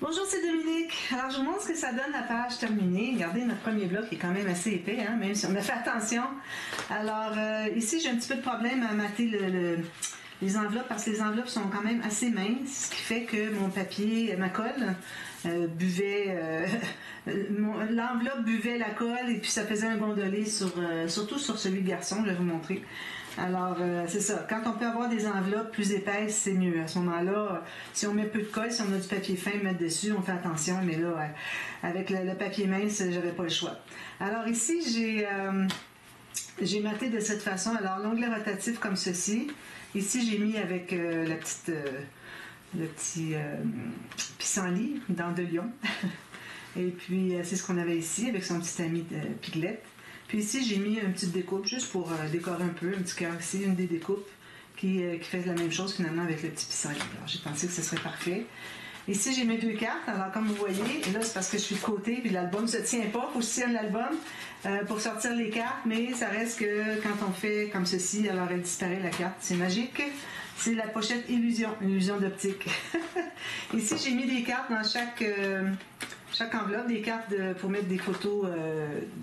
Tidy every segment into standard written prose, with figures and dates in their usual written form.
Bonjour, c'est Dominique. Alors, je vous montre ce que ça donne la page terminée. Regardez, notre premier bloc est quand même assez épais, hein, même si on a fait attention. Alors, ici, j'ai un petit peu de problème à mater les enveloppes parce que les enveloppes sont quand même assez minces, ce qui fait que mon papier, ma colle, l'enveloppe buvait la colle et puis ça faisait un gondolé surtout sur celui de garçon, je vais vous montrer. Alors, c'est ça. Quand on peut avoir des enveloppes plus épaisses, c'est mieux. À ce moment-là, si on met peu de colle, si on a du papier fin à mettre dessus, on fait attention. Mais là, avec le papier mince, j'avais pas le choix. Alors ici, j'ai maté de cette façon. Alors, l'onglet rotatif comme ceci. Ici, j'ai mis avec le petit pissenlit dans de lion. Et puis, c'est ce qu'on avait ici avec son petit ami Piglet. Puis ici, j'ai mis une petite découpe juste pour décorer un peu, un petit cœur ici, une des découpes qui fait la même chose finalement avec le petit pissenlit. Alors, j'ai pensé que ce serait parfait. Ici, j'ai mes deux cartes. Alors, comme vous voyez, et là, c'est parce que je suis de côté, puis l'album ne se tient pas. Il faut se tienne l'album pour sortir les cartes, mais ça reste que quand on fait comme ceci, alors elle disparaît la carte. C'est magique. C'est la pochette illusion d'optique. Ici, j'ai mis des cartes dans chaque enveloppe, des cartes pour mettre des photos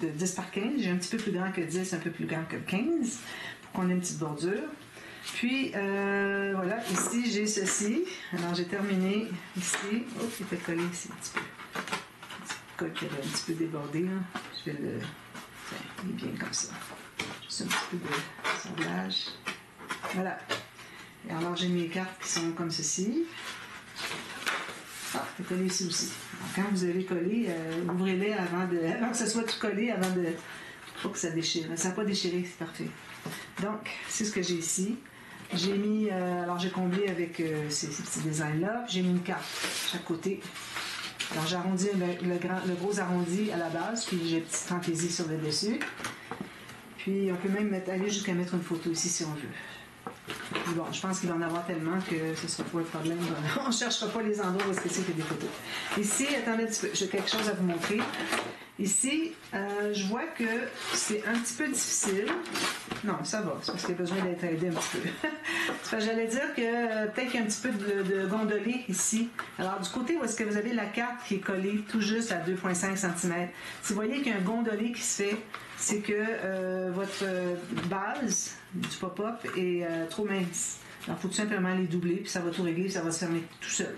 de 10 par 15. J'ai un petit peu plus grand que 10, un peu plus grand que 15, pour qu'on ait une petite bordure. Puis, voilà, ici, j'ai ceci. Alors, j'ai terminé ici. Oh, il était collé ici un petit peu. Un petit colle qui avait un petit peu débordé. Là. Je vais le... Tiens, il est bien comme ça. Juste un petit peu de semblage. Voilà. Et alors, j'ai mes cartes qui sont comme ceci. Ah, c'est collé ici aussi. Alors, quand vous avez collé, ouvrez-les avant que ça soit tout collé, avant de... Faut que ça déchire. Ça n'a pas déchiré, c'est parfait. Donc, c'est ce que j'ai ici. J'ai mis, alors j'ai comblé avec ces petits designs-là. J'ai mis une carte de chaque côté. Alors, j'ai arrondi le gros arrondi à la base, puis j'ai une petite fantaisie sur le dessus. Puis, on peut même aller jusqu'à mettre une photo ici si on veut. Puis bon, je pense qu'il va en avoir tellement que ce ne sera pas un problème. On ne cherchera pas les endroits où est-ce que c'est qu'il y a des photos. Ici, attendez un petit peu, j'ai quelque chose à vous montrer. Ici, je vois que c'est un petit peu difficile. Non, ça va, c'est parce qu'il y a besoin d'être aidé un petit peu. J'allais dire que peut-être qu'il y a un petit peu de gondolé ici. Alors, du côté où est-ce que vous avez la carte qui est collée tout juste à 2,5 cm, si vous voyez qu'il y a un gondolé qui se fait, c'est que votre base du pop-up est trop mince. Alors, il faut tout simplement les doubler, puis ça va tout régler, ça va se fermer tout seul.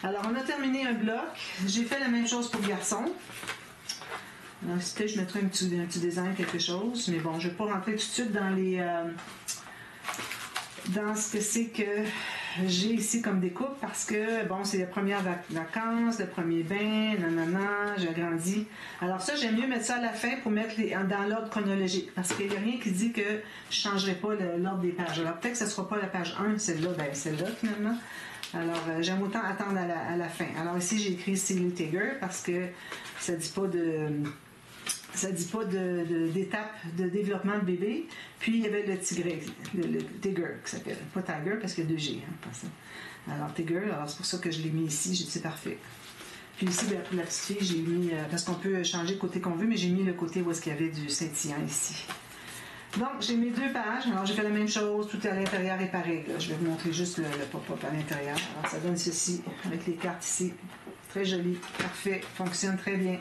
Alors, on a terminé un bloc. J'ai fait la même chose pour le garçon. Peut-être je mettrai un petit design, quelque chose, mais bon, je ne vais pas rentrer tout de suite dans ce que c'est que j'ai ici comme découpe parce que, bon, c'est les premières vacances, le premier bain, nanana, j'ai agrandi. Alors ça, j'aime mieux mettre ça à la fin pour mettre dans l'ordre chronologique parce qu'il n'y a rien qui dit que je ne changerai pas l'ordre des pages. Alors peut-être que ce ne sera pas la page 1, celle-là, ben celle-là finalement. Alors, j'aime autant attendre à la fin. Alors ici, j'ai écrit Silly Tiger parce que ça dit pas d'étape de développement de bébé. Puis il y avait le Tiger qui s'appelle, pas Tiger parce qu'il y a 2 G. Hein, alors Tiger, alors c'est pour ça que je l'ai mis ici, j'ai dit c'est parfait. Puis ici, ben, pour la petite fille, j'ai mis, parce qu'on peut changer le côté qu'on veut, mais j'ai mis le côté où est-ce qu'il y avait du scintillant ici. Donc, j'ai mes 2 pages. Alors, j'ai fait la même chose. Tout à l'intérieur est pareil. Là. Je vais vous montrer juste le pop-up à l'intérieur. Alors, ça donne ceci avec les cartes ici. Très joli. Parfait. Fonctionne très bien.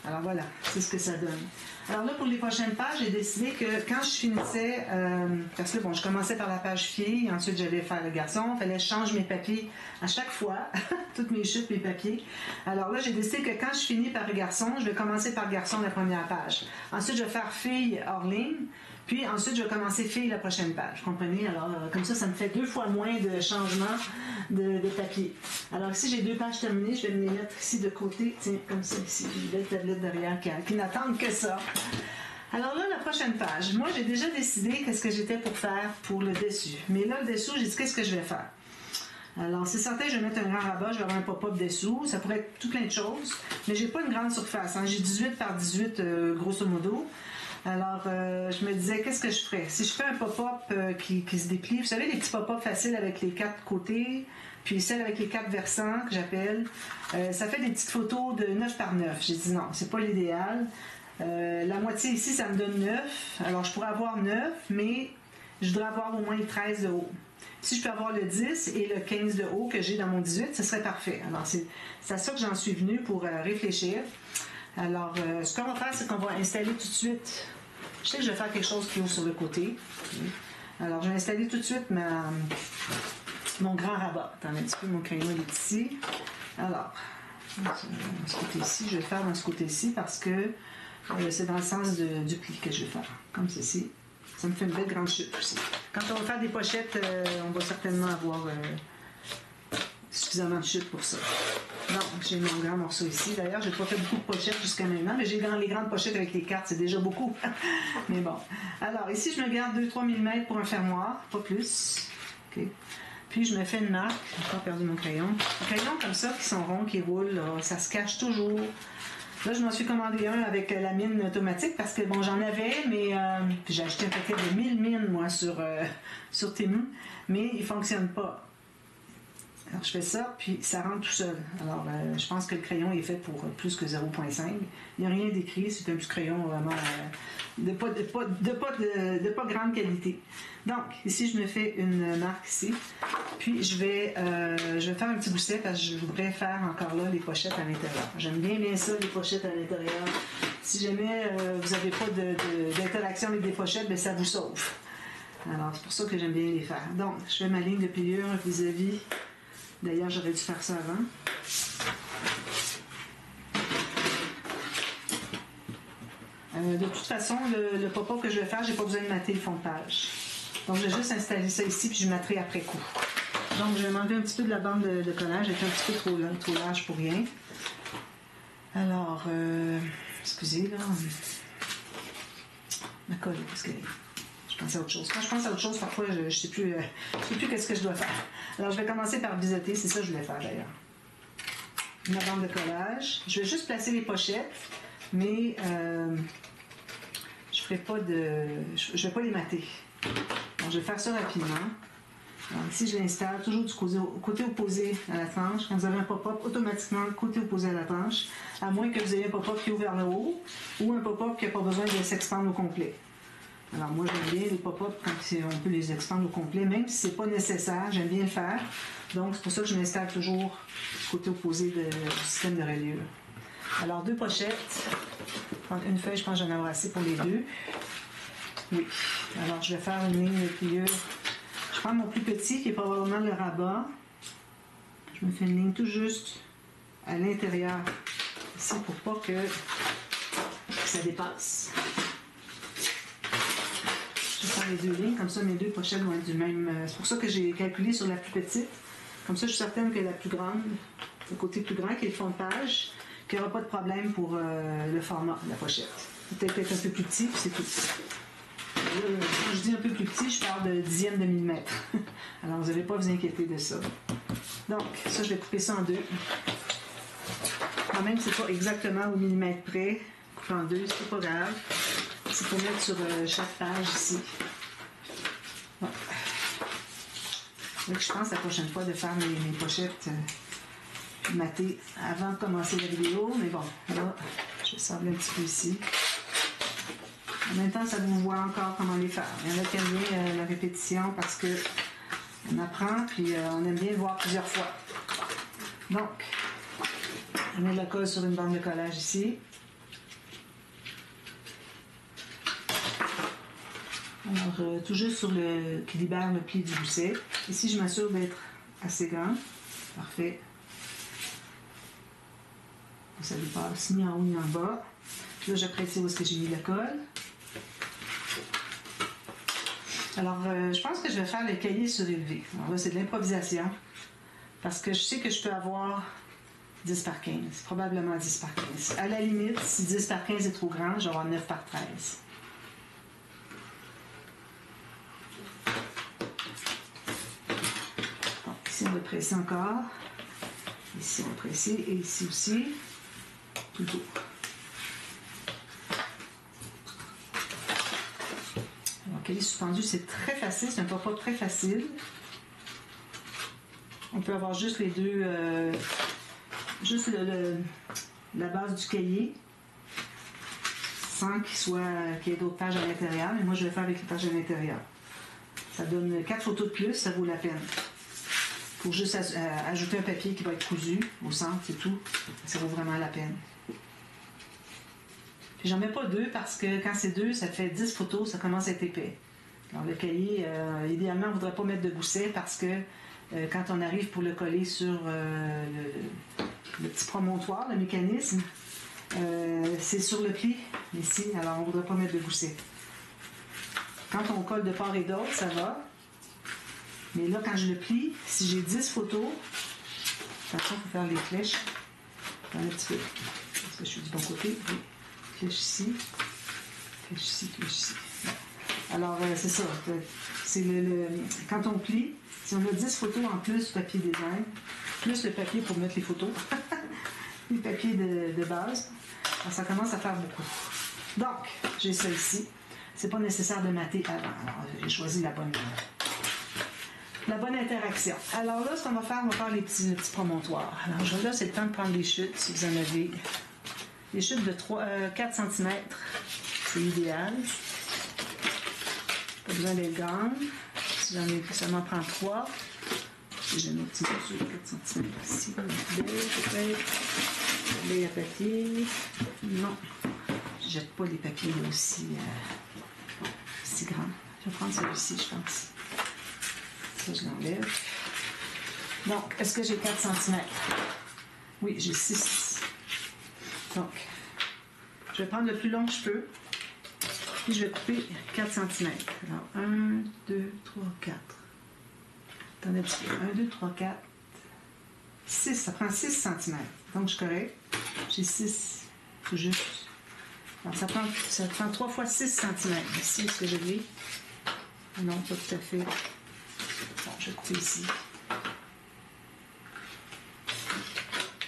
Alors, voilà. C'est ce que ça donne. Alors là, pour les prochaines pages, j'ai décidé que quand je finissais... parce que, bon, je commençais par la page fille. Ensuite, j'allais faire le garçon. Il fallait que je change mes papiers à chaque fois. Toutes mes chutes, mes papiers. Alors là, j'ai décidé que quand je finis par le garçon, je vais commencer par garçon la première page. Ensuite, je vais faire fille hors ligne. Puis ensuite, je vais commencer fille la prochaine page. Vous comprenez? Alors, comme ça me fait 2 fois moins de changements de papier. Alors ici, j'ai 2 pages terminées. Je vais me les mettre ici de côté. Tiens, comme ça, ici. J'ai une belle tablette derrière qui n'attendent que ça. Alors là, la prochaine page. Moi, j'ai déjà décidé qu'est-ce que j'étais pour faire pour le dessus. Mais là, le dessous, j'ai dit qu'est-ce que je vais faire. Alors, c'est certain, je vais mettre un grand rabat, je vais avoir un pop-up dessous. Ça pourrait être tout plein de choses. Mais j'ai pas une grande surface. Hein. J'ai 18 par 18, grosso modo. Alors, je me disais, qu'est-ce que je ferais? Si je fais un pop-up qui se déplie, vous savez, les petits pop-up faciles avec les 4 côtés, puis celle avec les 4 versants, que j'appelle, ça fait des petites photos de 9 par 9. J'ai dit non, c'est pas l'idéal. La moitié ici, ça me donne 9. Alors, je pourrais avoir 9, mais je voudrais avoir au moins 13 de haut. Si je peux avoir le 10 et le 15 de haut que j'ai dans mon 18, ce serait parfait. Alors, c'est à ça que j'en suis venue pour réfléchir. Alors, ce qu'on va faire, c'est qu'on va installer tout de suite. Je sais que je vais faire quelque chose qui est sur le côté. Alors, je vais installer tout de suite mon grand rabat. Attends un petit peu, mon crayon est ici. Alors, dans ce côté-ci, je vais faire dans ce côté-ci parce que c'est dans le sens du pli que je vais faire, comme ceci. Ça me fait une belle grande chute aussi. Quand on va faire des pochettes, on va certainement avoir suffisamment de chute pour ça. Donc, j'ai mon grand morceau ici. D'ailleurs, j'ai pas fait beaucoup de pochettes jusqu'à maintenant, mais j'ai les grandes pochettes avec les cartes, c'est déjà beaucoup. Mais bon. Alors, ici, je me garde 2-3 mm pour un fermoir, pas plus. OK. Puis, je me fais une marque. J'ai encore perdu mon crayon. Les crayons comme ça, qui sont ronds, qui roulent, là, ça se cache toujours. Là, je m'en suis commandé un avec la mine automatique parce que, bon, j'en avais, mais j'ai acheté un paquet de 1000 mines, moi, sur Temu, mais il ne fonctionne pas. Alors, je fais ça, puis ça rentre tout seul. Alors, je pense que le crayon est fait pour plus que 0,5. Il n'y a rien d'écrit, c'est un petit crayon vraiment de pas grande qualité. Donc, ici, je me fais une marque ici. Puis, je vais faire un petit gousset parce que je voudrais faire encore là les pochettes à l'intérieur. J'aime bien ça, les pochettes à l'intérieur. Si jamais vous n'avez pas d'interaction avec des pochettes, bien, ça vous sauve. Alors, c'est pour ça que j'aime bien les faire. Donc, je fais ma ligne de pliure vis-à-vis. D'ailleurs, j'aurais dû faire ça avant. De toute façon, le pop-up que je vais faire, j'ai pas besoin de mater le fond de page. Donc, je vais juste installer ça ici, puis je matterai après coup. Donc, je vais m'enlever un petit peu de la bande de collage. Elle est un petit peu trop large pour rien. Alors, excusez, là. Ma colle, parce que je pense à autre chose. Quand je pense à autre chose, parfois, je ne sais plus qu'est-ce que je dois faire. Alors, je vais commencer par biseauter. C'est ça que je voulais faire, d'ailleurs. Ma bande de collage. Je vais juste placer les pochettes, mais je vais pas les mater. Donc, je vais faire ça rapidement. Alors, ici, je l'installe toujours du côté opposé à la planche. Quand vous avez un pop-up, automatiquement, côté opposé à la planche, à moins que vous ayez un pop-up qui est ouvert vers le haut ou un pop-up qui n'a pas besoin de s'expandre au complet. Alors, moi, j'aime bien les pop-up quand on peut les expandre au complet, même si ce n'est pas nécessaire, j'aime bien le faire. Donc, c'est pour ça que je m'installe toujours côté opposé du système de reliure. Alors, 2 pochettes. Prendre une feuille, je pense que j'en ai assez pour les 2. Oui. Alors, je vais faire une ligne de pliure. Je prends mon plus petit, qui est probablement le rabat. Je me fais une ligne tout juste à l'intérieur, ici, pour pas que ça dépasse. Je vais faire les 2 lignes, comme ça, mes 2 pochettes vont être du même. C'est pour ça que j'ai calculé sur la plus petite. Comme ça, je suis certaine que la plus grande, le côté plus grand, qui est le fond de page, qu'il n'y aura pas de problème pour le format de la pochette. Peut-être être un peu plus petit, puis c'est tout. Quand je dis un peu plus petit, je parle de dixième de millimètre. Alors, vous n'allez pas vous inquiéter de ça. Donc, ça, je vais couper ça en 2. Quand même, c'est pas exactement au millimètre près. Couper en 2, c'est pas grave. C'est pour mettre sur chaque page ici. Bon. Donc, je pense la prochaine fois de faire mes pochettes matées avant de commencer la vidéo. Mais bon, là, je vais sabler un petit peu ici. En même temps, ça vous voit encore comment les faire. Il y en a qui aiment bien la répétition parce qu'on apprend, puis on aime bien le voir plusieurs fois. Donc, on met de la colle sur une bande de collage ici. Alors, tout juste sur qui libère le pli du gousset. Ici, je m'assure d'être assez grand. Parfait. Ça ne passe ni en haut ni en bas. Puis là, j'apprécie où est-ce que j'ai mis la colle. Alors, je pense que je vais faire le cahier surélevé. Alors là, c'est de l'improvisation. Parce que je sais que je peux avoir 10 par 15. Probablement 10 par 15. À la limite, si 10 par 15 est trop grand, je vais avoir 9 par 13. Bon, ici, on va presser encore. Ici, on va presser. Et ici aussi. Tout le tour. Cahier suspendu, c'est très facile, c'est un pop-up très facile. On peut avoir juste les deux, juste la base du cahier, sans qu'il y ait d'autres pages à l'intérieur, mais moi je vais faire avec les pages à l'intérieur. Ça donne 4 photos de plus, ça vaut la peine. Il faut juste ajouter un papier qui va être cousu au centre, c'est tout. Ça vaut vraiment la peine. Puis j'en mets pas 2 parce que quand c'est 2, ça fait 10 photos, ça commence à être épais. Alors le cahier, idéalement, on ne voudrait pas mettre de gousset parce que quand on arrive pour le coller sur le petit promontoire, le mécanisme, c'est sur le pli ici, alors on ne voudrait pas mettre de gousset. Quand on colle de part et d'autre, ça va. Mais là, quand je le plie, si j'ai 10 photos, attention, il faut faire les flèches. Un petit peu. Est-ce que je suis du bon côté? Oui. Flèche ici. Flèche ici, flèche ici. Alors, c'est ça. C'est quand on plie, si on a 10 photos en plus du papier design, plus le papier pour mettre les photos, le papier de base, alors ça commence à faire beaucoup. Donc, j'ai ça ici. C'est pas nécessaire de mater avant. Alors, j'ai choisi la bonne interaction. Alors là, ce qu'on va faire, on va faire les petits promontoires. Alors là, c'est le temps de prendre les chutes, si vous en avez. Les chutes de 4 cm, c'est idéal. Pas besoin d'être grande. Si j'en ai, ça m'en prend 3. Si j'ai un petit morceau de 4 cm ici, peut-être. Les papier. Non. Je ne jette pas les papiers là aussi grands. Je vais prendre celui-ci, je pense. Ça, je l'enlève. Donc, est-ce que j'ai 4 cm? Oui, j'ai 6. Donc, je vais prendre le plus long que je peux. Puis, je vais couper 4 cm. Alors, 1, 2, 3, 4. Attendez un petit peu. 1, 2, 3, 4. 6. Ça prend 6 cm. Donc, je suis correct. J'ai 6. Tout juste. Alors, ça prend 3 fois 6 cm. Ici, est-ce que je l'ai? Non, pas tout à fait. Bon, je vais couper ici.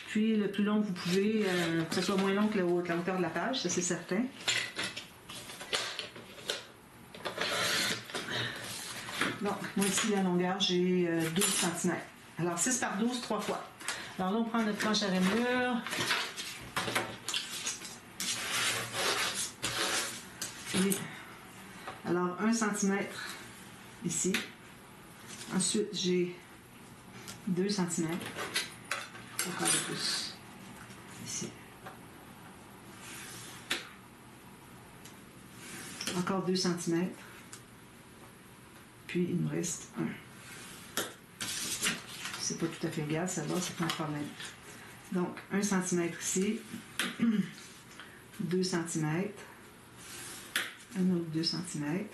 Puis, le plus long que vous pouvez, que ce soit moins long que la hauteur de la page, ça c'est certain. Donc, moi ici, la longueur, j'ai 12 cm. Alors, 6 par 12, 3 fois. Alors là, on prend notre planche à rainure. Et, alors, 1 cm ici. Ensuite, j'ai 2 cm. Encore de plus. Ici. Encore 2 cm. Puis, il nous reste 1. C'est pas tout à fait égal, ça va, c'est pas un problème. Donc, 1 cm ici. 2 cm. Un autre 2 cm.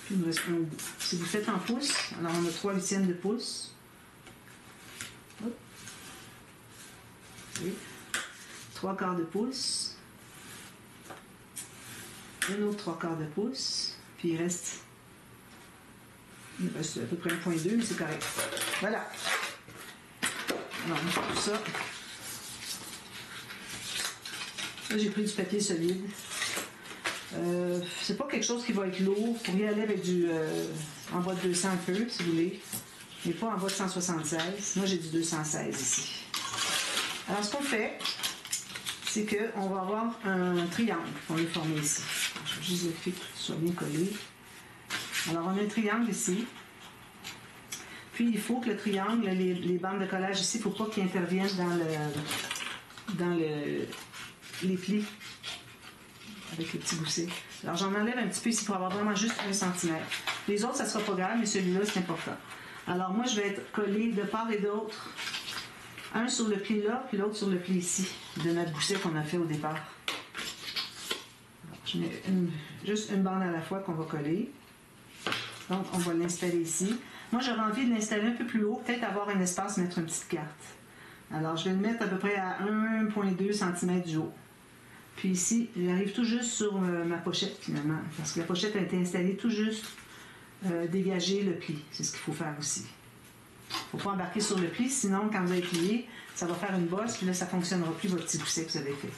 Puis, il nous reste un au bout. Si vous faites en pouces, alors on a 3/8 de pouce. Hop. Oui. 3/4 de pouce. Un autre 3/4 de pouce. Puis il reste à peu près 1,2, mais c'est correct. Voilà. Alors, on fait tout ça. Là, j'ai pris du papier solide. C'est pas quelque chose qui va être lourd. Vous pourriez aller avec du en bas de 200 un peu, si vous voulez. Mais pas en bas de 176. Moi, j'ai du 216 ici. Alors, ce qu'on fait, c'est qu'on va avoir un triangle qu'on va former ici. Je vais juste vérifier que tout soit bien collé. Alors, on a un triangle ici. Puis, il faut que le triangle, les bandes de collage ici, il ne faut pas qu'ils interviennent dans les plis avec le petit gousset. Alors, j'en enlève un petit peu ici pour avoir vraiment juste 1 cm. Les autres, ça ne sera pas grave, mais celui-là, c'est important. Alors, moi, je vais être collé de part et d'autre. Un sur le pli là, puis l'autre sur le pli ici, de notre gousset qu'on a fait au départ. Alors, je mets juste une bande à la fois qu'on va coller. Donc, on va l'installer ici. Moi, j'aurais envie de l'installer un peu plus haut, peut-être avoir un espace, mettre une petite carte. Alors, je vais le mettre à peu près à 1,2 cm du haut. Puis ici, j'arrive tout juste sur ma pochette, finalement, parce que la pochette a été installée tout juste dégager le pli. C'est ce qu'il faut faire aussi. Il ne faut pas embarquer sur le pli, sinon, quand vous allez plier, ça va faire une bosse, puis là, ça ne fonctionnera plus, votre petit gousset que vous avez fait.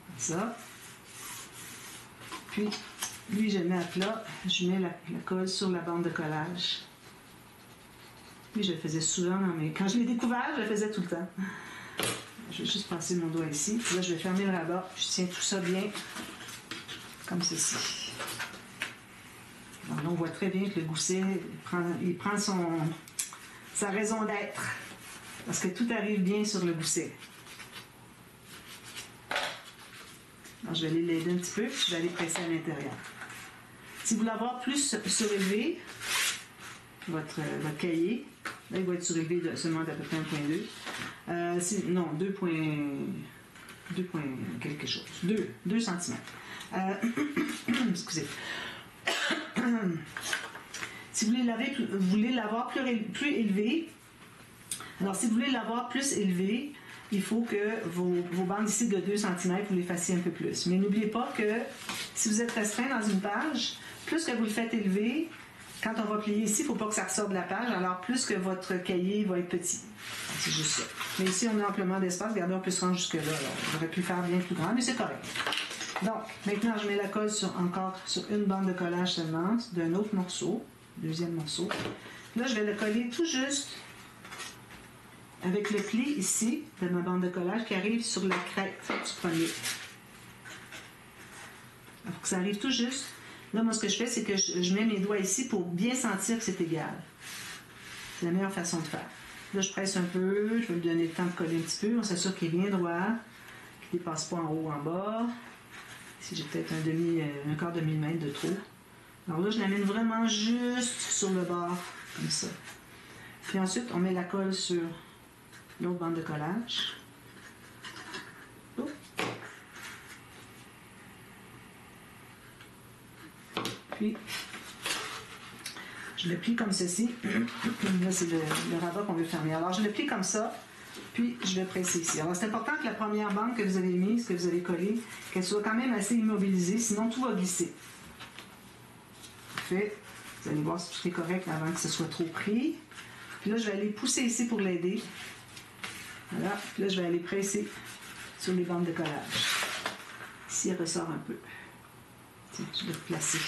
Comme ça. Puis, lui, je le mets à plat. Je mets la colle sur la bande de collage. Lui, je le faisais souvent, mais quand je l'ai découvert, je le faisais tout le temps. Je vais juste passer mon doigt ici. Puis là, je vais fermer le rabat. Je tiens tout ça bien, comme ceci. Là, on voit très bien que le gousset, il prend sa raison d'être. Parce que tout arrive bien sur le gousset. Alors, je vais aller l'aider un petit peu, puis je vais aller presser à l'intérieur. Si vous voulez avoir plus surélevé, votre cahier, là, il va être surélevé seulement d'à peu près 1,2. Non, 2 quelque chose. 2 cm. Excusez. Si vous voulez l'avoir plus élevé, alors si vous voulez l'avoir plus élevé, il faut que vos bandes ici de 2 cm, vous les fassiez un peu plus. Mais n'oubliez pas que si vous êtes restreint dans une page, plus que vous le faites élever, quand on va plier ici, il ne faut pas que ça ressorte de la page, alors plus que votre cahier va être petit. C'est juste ça. Mais ici, on a amplement d'espace. Regardez, on peut se rendre jusque-là. J'aurais pu le faire bien plus grand, mais c'est correct. Donc, maintenant, je mets la colle encore sur une bande de collage seulement, d'un autre morceau, deuxième morceau. Là, je vais le coller tout juste avec le pli ici de ma bande de collage qui arrive sur la crête du premier. Il faut que ça arrive tout juste. Là, moi, ce que je fais, c'est que je mets mes doigts ici pour bien sentir que c'est égal. C'est la meilleure façon de faire. Là, je presse un peu, je vais lui donner le temps de coller un petit peu. On s'assure qu'il est bien droit, qu'il ne dépasse pas en haut ou en bas. Ici, j'ai peut-être un quart de millimètre de trop. Alors là, je l'amène vraiment juste sur le bord, comme ça. Puis ensuite, on met la colle sur l'autre bande de collage. Oh. Puis, je le plie comme ceci. Là, c'est le rabat qu'on veut fermer. Alors, je le plie comme ça, puis je vais presser ici. Alors, c'est important que la première bande que vous avez mise, que vous avez collée, qu'elle soit quand même assez immobilisée, sinon tout va glisser. Parfait. Vous allez voir si tout est correct avant que ce soit trop pris. Puis là, je vais aller pousser ici pour l'aider. Voilà. Puis là, je vais aller presser sur les bandes de collage. Ici, elle ressort un peu. Tiens, je vais le placer.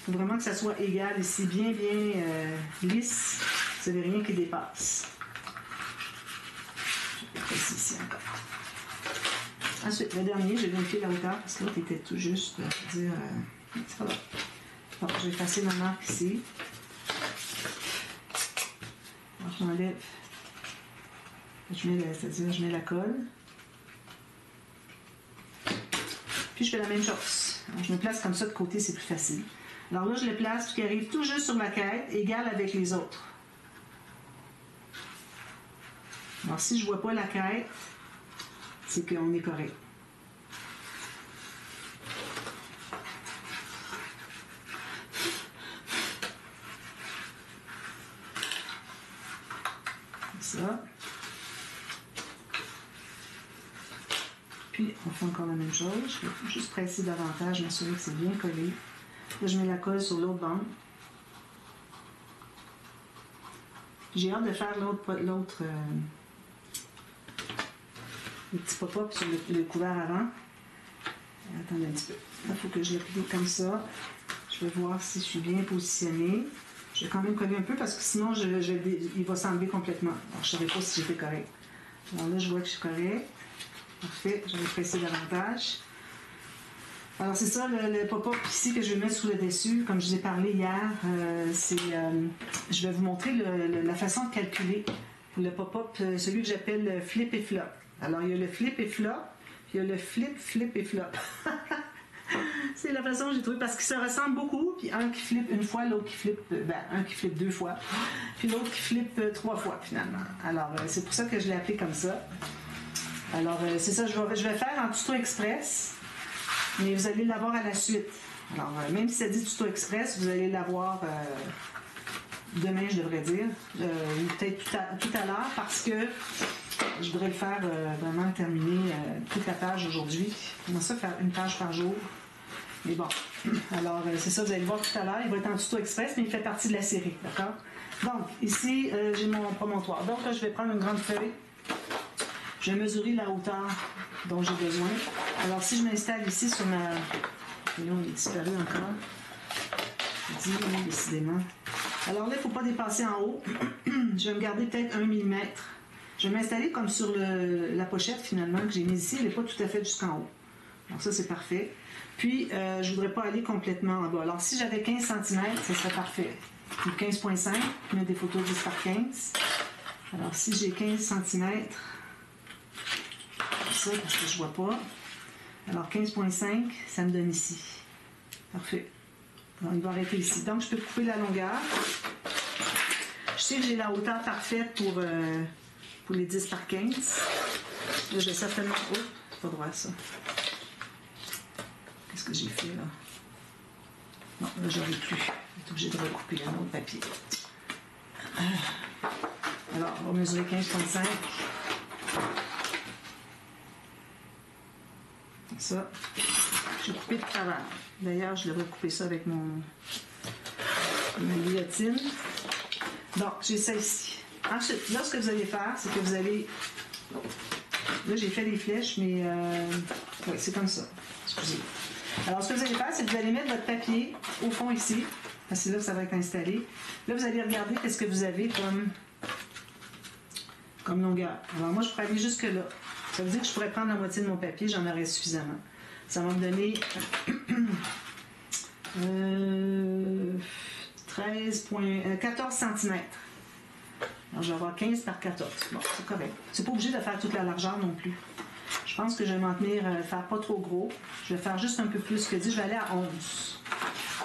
Il faut vraiment que ça soit égal ici, bien lisse. Vous n'avez rien qui dépasse. Je vais presser ici encore. Ensuite, le dernier, je vais vérifier la hauteur parce que l'autre était tout juste. C'est pas grave. Bon, je vais effacer ma marque ici. Alors, je m'enlève. Je mets la colle. Puis je fais la même chose. Alors, je me place comme ça de côté, c'est plus facile. Alors là, je le place, puis il arrive tout juste sur la quête, égale avec les autres. Alors si je ne vois pas la quête, c'est qu'on est correct. Comme ça. Puis on fait encore la même chose. Je vais juste presser davantage, m'assurer que c'est bien collé. Là, je mets la colle sur l'autre bande. J'ai hâte de faire le petit pop-up sur le couvert avant. Attendez un petit peu. Là, il faut que je le plie comme ça. Je vais voir si je suis bien positionnée. Je vais quand même coller un peu parce que sinon, il va s'enlever complètement. Alors, je ne savais pas si j'étais correct. Alors là, je vois que je suis correct. Parfait. Je vais presser davantage. Alors, c'est ça, le pop-up ici que je vais mettre sous le dessus. Comme je vous ai parlé hier, je vais vous montrer la façon de calculer le pop-up, celui que j'appelle flip et flop. Alors, il y a le flip et flop, puis il y a le flip, flip et flop. C'est la façon que j'ai trouvé, parce qu'ils se ressemblent beaucoup, puis un qui flippe une fois, l'autre qui flippe, un qui flippe 2 fois, puis l'autre qui flippe 3 fois, finalement. Alors, c'est pour ça que je l'ai appelé comme ça. Alors, c'est ça, je vais faire en tuto express. Mais vous allez l'avoir à la suite. Alors, même si ça dit tuto express, vous allez l'avoir demain, je devrais dire, ou peut-être tout à l'heure, parce que je voudrais le faire vraiment terminer toute la page aujourd'hui. Comment ça, faire une page par jour? Mais bon, alors c'est ça, vous allez le voir tout à l'heure. Il va être en tuto express, mais il fait partie de la série, d'accord? Donc, ici, j'ai mon promontoire. Donc, là, je vais prendre une grande feuille. Je vais mesurer la hauteur dont j'ai besoin. Alors, si je m'installe ici sur ma... Et là, on est disparu encore. Décidément. Alors là, il ne faut pas dépasser en haut. Je vais me garder peut-être 1 mm. Je vais m'installer comme sur la pochette, finalement, que j'ai mise ici. Elle n'est pas tout à fait jusqu'en haut. Donc ça, c'est parfait. Puis, je ne voudrais pas aller complètement en bas. Alors, si j'avais 15 cm, ce serait parfait. Puis 15,5, je mets des photos 10 par 15. Alors, si j'ai 15 cm, ça, parce que je ne vois pas. Alors, 15,5, ça me donne ici. Parfait. Alors, il va arrêter ici. Donc, je peux couper la longueur. Je sais que j'ai la hauteur parfaite pour les 10 par 15. Là, je vais certainement... Oh, c'est pas droit, ça. Qu'est-ce que j'ai fait, là? Non, là, j'aurais plus. Je suis obligée de recouper un autre papier. Alors, on va mesurer 15,5. Ça. J'ai coupé de travers. D'ailleurs, je devrais couper ça avec ma guillotine. Donc, j'ai ça ici. Ensuite, là, ce que vous allez faire, c'est que vous allez... Là, j'ai fait des flèches, mais... Oui, c'est comme ça. Excusez. Alors, ce que vous allez faire, c'est que vous allez mettre votre papier au fond ici, parce que c'est là que ça va être installé. Là, vous allez regarder qu'est-ce que vous avez comme longueur. Alors, moi, je pourrais aller jusque là. Ça veut dire que je pourrais prendre la moitié de mon papier, j'en aurais suffisamment. Ça va me donner 14 cm. Alors, je vais avoir 15 par 14. Bon, c'est correct. C'est pas obligé de faire toute la largeur non plus. Je pense que je vais m'en tenir, faire pas trop gros. Je vais faire juste un peu plus que 10. Je vais aller à 11.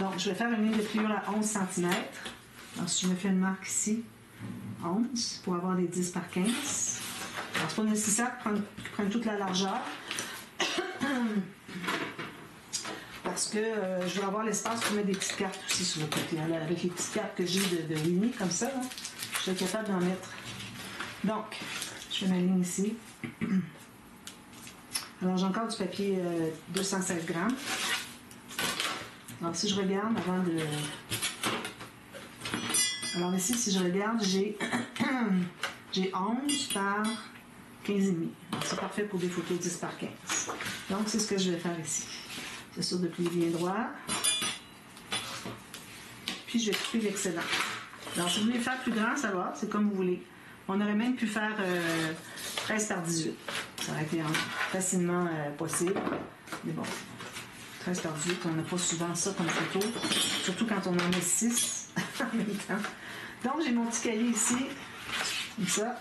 Donc, je vais faire une ligne de pliure à 11 cm. Alors, si je me fais une marque ici, 11, pour avoir les 10 par 15. Alors, c'est pas nécessaire qu'ils prennent toute la largeur. Parce que je vais avoir l'espace pour mettre des petites cartes aussi sur le côté. Alors, avec les petites cartes que j'ai de Winnie, comme ça, là, je suis capable d'en mettre. Donc, je fais ma ligne ici. Alors, j'ai encore du papier 216 grammes. Alors, si je regarde avant de... Alors, ici, si je regarde, j'ai 11 par 15,5. C'est parfait pour des photos 10 par 15. Donc, c'est ce que je vais faire ici. C'est sûr de plier bien droit. Puis, je vais couper l'excédent. Alors, si vous voulez faire plus grand, ça va. C'est comme vous voulez. On aurait même pu faire 13 par 18. Ça aurait été facilement possible. Mais bon, 13 par 18, on n'a pas souvent ça comme photo. Surtout quand on en met 6 en même temps. Donc, j'ai mon petit cahier ici. Comme ça,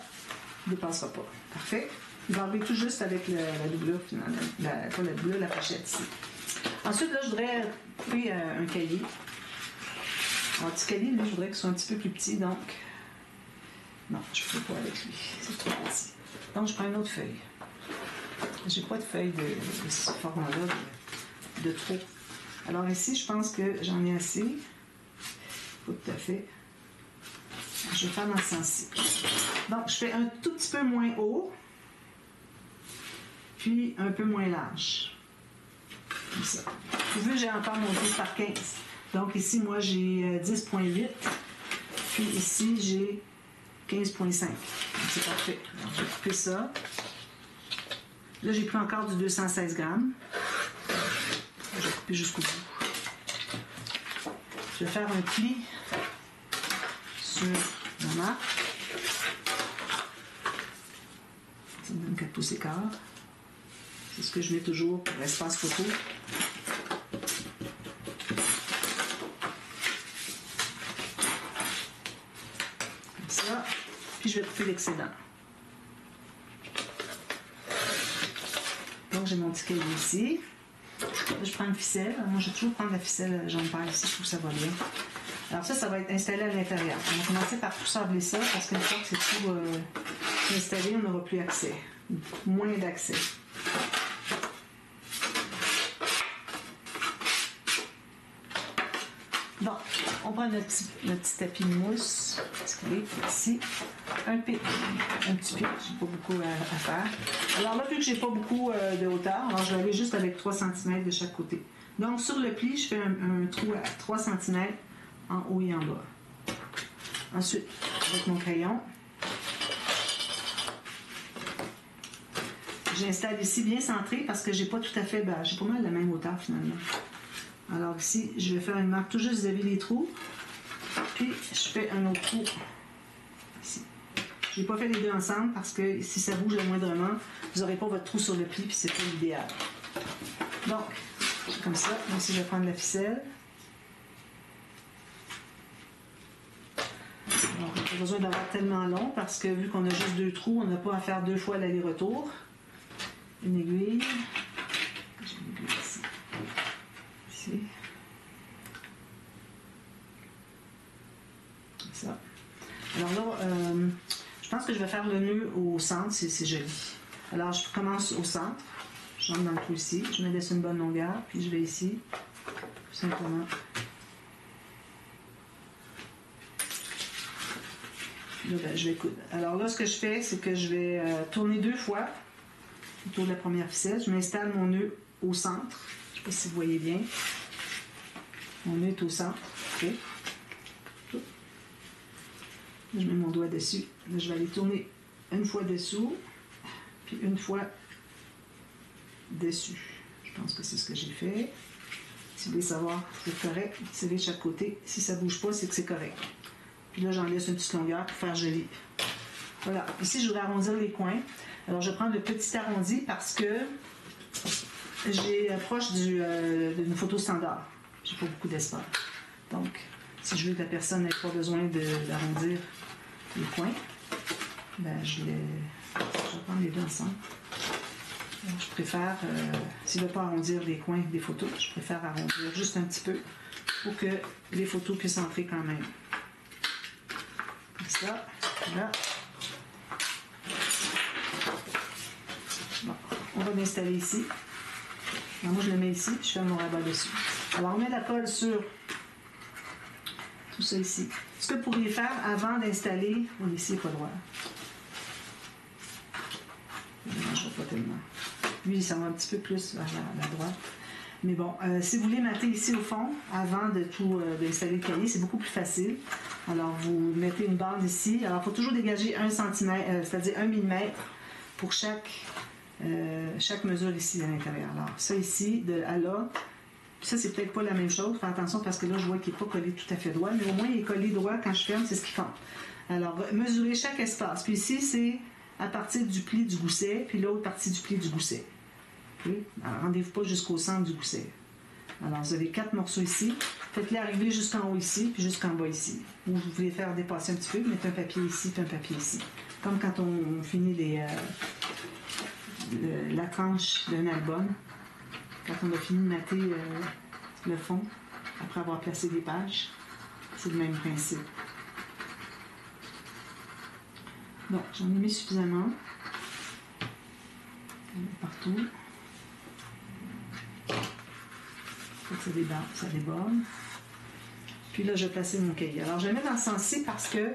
il ne dépassera pas. Parfait. Je vais enlever tout juste avec la doublure, finalement. Pas la doublure, la pochette ici. Ensuite, là, je voudrais couper un cahier. Un petit cahier, lui, je voudrais qu'il soit un petit peu plus petit, donc... Non, je ne ferai pas avec lui. C'est trop petit. Donc, je prends une autre feuille. J'ai pas de feuille de ce format-là de trop. Alors ici, je pense que j'en ai assez. Pas tout à fait. Je vais faire dans ce sens-ci. Donc, je fais un tout petit peu moins haut, puis un peu moins large. Comme ça. Vous voyez, j'ai encore mon 10 par 15. Donc ici, moi, j'ai 10,8. Puis ici, j'ai 15,5. C'est parfait. Alors, je vais couper ça. Là, j'ai pris encore du 216 grammes. Je vais couper jusqu'au bout. Je vais faire un pli sur la marque. Ça me donne 4 pouces et quart. C'est ce que je mets toujours pour l'espace photo. Comme ça. Puis je vais couper l'excédent. Donc j'ai mon petit cahier ici. Là, je prends une ficelle. Moi, je vais toujours prendre la ficelle jaune paille ici. Je trouve que ça va bien. Alors ça va être installé à l'intérieur. On va commencer par tout sabler ça parce qu'une fois que c'est tout installé, on n'aura plus accès. Moins d'accès. Bon, on prend notre petit tapis de mousse. Ici. Un petit pic, j'ai pas beaucoup à faire. Alors là, vu que j'ai pas beaucoup de hauteur, alors je vais aller juste avec 3 cm de chaque côté. Donc sur le pli, je fais un trou à 3 cm en haut et en bas. Ensuite, avec mon crayon, j'installe ici bien centré parce que j'ai pas tout à fait, j'ai pas mal la même hauteur finalement. Alors ici, je vais faire une marque tout juste vis-à-vis des trous. Puis je fais un autre trou ici. Je n'ai pas fait les deux ensemble parce que si ça bouge le moindrement, vous n'aurez pas votre trou sur le pli puis c'est pas l'idéal. Donc, comme ça, moi aussi je vais prendre la ficelle. Alors, on n'a pas besoin d'avoir tellement long parce que vu qu'on a juste 2 trous, on n'a pas à faire 2 fois l'aller-retour. Une aiguille. J'ai une aiguille ici. Ici. Comme ça. Alors là, je pense que je vais faire le nœud au centre, c'est joli. Alors, je commence au centre. Je rentre dans le trou ici. Je me laisse une bonne longueur, puis je vais ici. Tout simplement. Là, ben, je vais coudre. Alors là, ce que je fais, c'est que je vais tourner 2 fois autour de la première ficelle. Je m'installe mon nœud au centre. Je ne sais pas si vous voyez bien. Mon nœud est au centre. OK. Là, je mets mon doigt dessus. Là, je vais aller tourner une fois dessous, puis une fois dessus. Je pense que c'est ce que j'ai fait. Si vous voulez savoir si c'est correct, tirez de chaque côté. Si ça ne bouge pas, c'est que c'est correct. Puis là, j'en laisse une petite longueur pour faire joli. Voilà. Ici, je voudrais arrondir les coins. Alors, je vais prendre le petit arrondi parce que j'ai proche d'une photo standard. J'ai pas beaucoup d'espace. Donc, si je veux que la personne n'ait pas besoin d'arrondir les coins, ben, je vais prendre les deux ensemble. Alors, je préfère, s'il ne veut pas arrondir les coins des photos, je préfère arrondir juste un petit peu pour que les photos puissent entrer quand même. Comme ça, là. Bon, on va l'installer ici. Alors, moi, je le mets ici, je fais mon rabat dessus. Alors, on met la colle sur tout ça ici. Ce que vous pourriez faire avant d'installer, oui, ici, il n'est pas droit. Je ne mange pas tellement. Lui, ça va un petit peu plus vers la droite. Mais bon, si vous voulez mater ici au fond, avant de tout d'installer le cahier, c'est beaucoup plus facile. Alors, vous mettez une bande ici. Alors, il faut toujours dégager 1 cm, c'est-à-dire 1 mm pour chaque mesure ici à l'intérieur. Alors, ça ici, à là, ça, c'est peut-être pas la même chose. Faites attention parce que là, je vois qu'il n'est pas collé tout à fait droit, mais au moins, il est collé droit quand je ferme, c'est ce qu'il fait. Alors, mesurez chaque espace. Puis ici, c'est à partir du pli du gousset, puis l'autre partie du pli du gousset. Okay? Alors, rendez-vous pas jusqu'au centre du gousset. Alors, vous avez 4 morceaux ici. Faites-les arriver jusqu'en haut ici, puis jusqu'en bas ici. Ou vous pouvez faire dépasser un petit peu, mettez un papier ici, puis un papier ici. Comme quand on finit la tranche d'un album. Quand on a fini de mater le fond, après avoir placé des pages, c'est le même principe. Donc, j'en ai mis suffisamment. Partout. Ça déborde. Puis là, je vais placer mon cahier. Alors, je vais mettre dans ce sens-ci parce que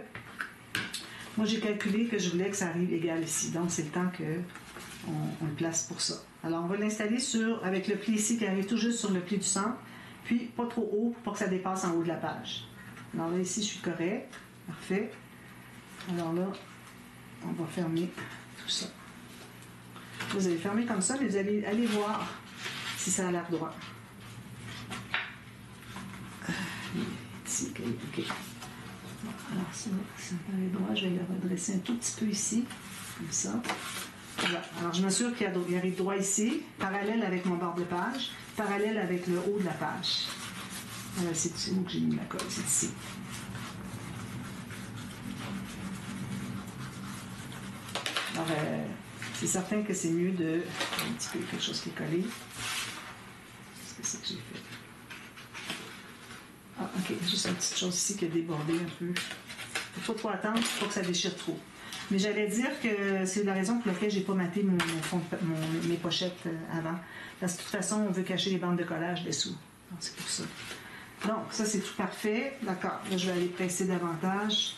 moi, j'ai calculé que je voulais que ça arrive égal ici. Donc, c'est le temps qu'on le place pour ça. Alors, on va l'installer avec le pli ici qui arrive tout juste sur le pli du centre, puis pas trop haut pour pas que ça dépasse en haut de la page. Alors là, ici, je suis correct. Parfait. Alors là, on va fermer tout ça. Vous allez fermer comme ça, mais vous allez aller voir si ça a l'air droit. Ici, OK. Bon, alors ça paraît droit. Je vais le redresser un tout petit peu ici, comme ça. Voilà. Alors, je m'assure qu'il arrive droit ici, parallèle avec mon bord de page, parallèle avec le haut de la page. C'est où que j'ai mis ma colle? C'est ici. Alors, c'est certain que c'est mieux de... Un petit peu quelque chose qui est collé. Qu'est-ce que c'est que j'ai fait? Ah, OK. Juste une petite chose ici qui a débordé un peu. Il ne faut pas trop attendre pour pas que ça déchire trop. Mais j'allais dire que c'est la raison pour laquelle j'ai pas maté mes pochettes avant. Parce que de toute façon, on veut cacher les bandes de collage dessous. Donc, c'est pour ça. Donc, ça, c'est tout parfait. D'accord. Là, je vais aller presser davantage.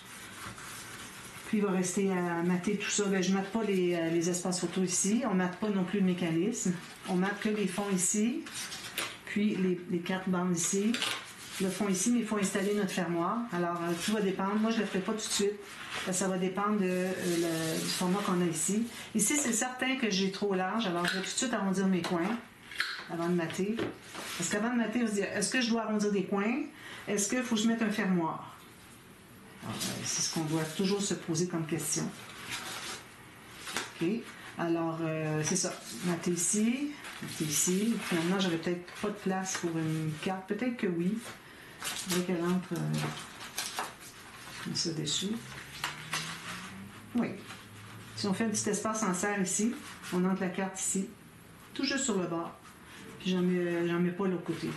Puis, il va rester à mater tout ça. Bien, je ne mate pas les espaces photos ici. On ne mate pas non plus le mécanisme. On mate que les fonds ici. Puis, les 4 bandes ici. Le fond ici, mais il faut installer notre fermoir. Alors, tout va dépendre. Moi, je ne le ferai pas tout de suite. Ça va dépendre du format qu'on a ici. Ici, c'est certain que j'ai trop large. Alors, je vais tout de suite arrondir mes coins avant de mater. Parce qu'avant de mater, on se dit, est-ce que je dois arrondir des coins? Est-ce qu'il faut que je mette un fermoir? Alors, c'est ce qu'on doit toujours se poser comme question. OK. Alors, c'est ça. Mater ici, mater ici. Finalement, j'aurais peut-être pas de place pour une carte. Peut-être que oui. Je voudrais qu'elle entre comme ça dessus. Oui. Si on fait un petit espace en serre ici, on entre la carte ici, tout juste sur le bord. Puis j'en mets pas l'autre côté.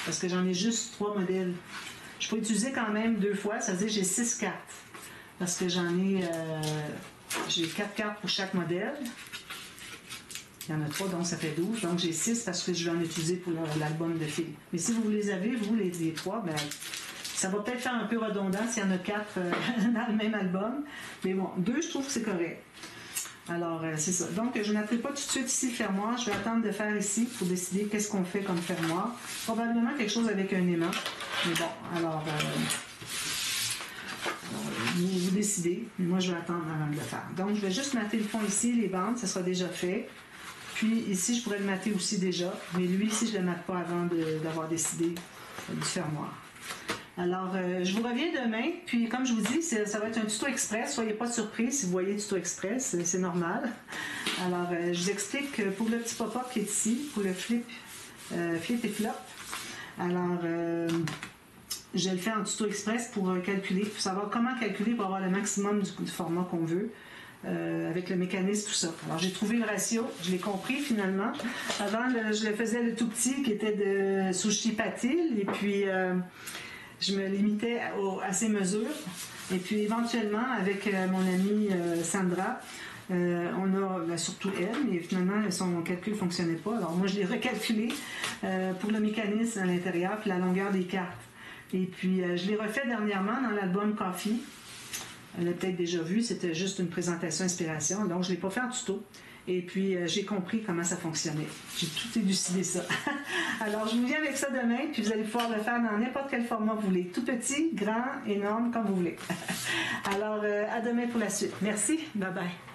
Parce que j'en ai juste 3 modèles. Je peux utiliser quand même 2 fois, ça veut dire que j'ai 6 cartes. Parce que j'ai 4 cartes pour chaque modèle. Il y en a 3, donc ça fait 12. Donc j'ai 6 parce que je vais en utiliser pour l'album de filles. Mais si vous les avez, vous, les 3, ben, ça va peut-être faire un peu redondant s'il y en a 4 dans le même album. Mais bon, 2, je trouve que c'est correct. Alors, c'est ça. Donc, je n'appuie pas tout de suite ici le fermoir. Je vais attendre de faire ici pour décider qu'est-ce qu'on fait comme fermoir. Probablement quelque chose avec un aimant. Mais bon, alors vous décidez. Mais moi, je vais attendre avant de le faire. Donc, je vais juste mater le fond ici, les bandes, ça sera déjà fait. Puis ici, je pourrais le mater aussi déjà. Mais lui, ici, je ne le mate pas avant d'avoir décidé du fermoir. Alors, je vous reviens demain, puis comme je vous dis, ça va être un tuto express. Soyez pas surpris si vous voyez tuto express, c'est normal. Alors, je vous explique que pour le petit pop-up qui est ici, pour le flip et flop, alors, je le fais en tuto express pour calculer, pour savoir comment calculer pour avoir le maximum du format qu'on veut. Avec le mécanisme, tout ça. Alors, j'ai trouvé le ratio, je l'ai compris finalement. Avant, je le faisais le tout petit qui était de Sushi Patil, et puis je me limitais à ces mesures. Et puis éventuellement, avec mon amie Sandra, on a surtout elle, mais finalement son calcul ne fonctionnait pas. Alors moi, je l'ai recalculé pour le mécanisme à l'intérieur, puis la longueur des cartes. Et puis je l'ai refait dernièrement dans l'album Coffee. Elle l'a peut-être déjà vu, c'était juste une présentation inspiration, donc je ne l'ai pas fait en tuto. Et puis, j'ai compris comment ça fonctionnait. J'ai tout élucidé ça. Alors, je vous viens avec ça demain, puis vous allez pouvoir le faire dans n'importe quel format vous voulez. Tout petit, grand, énorme, comme vous voulez. Alors, à demain pour la suite. Merci. Bye bye.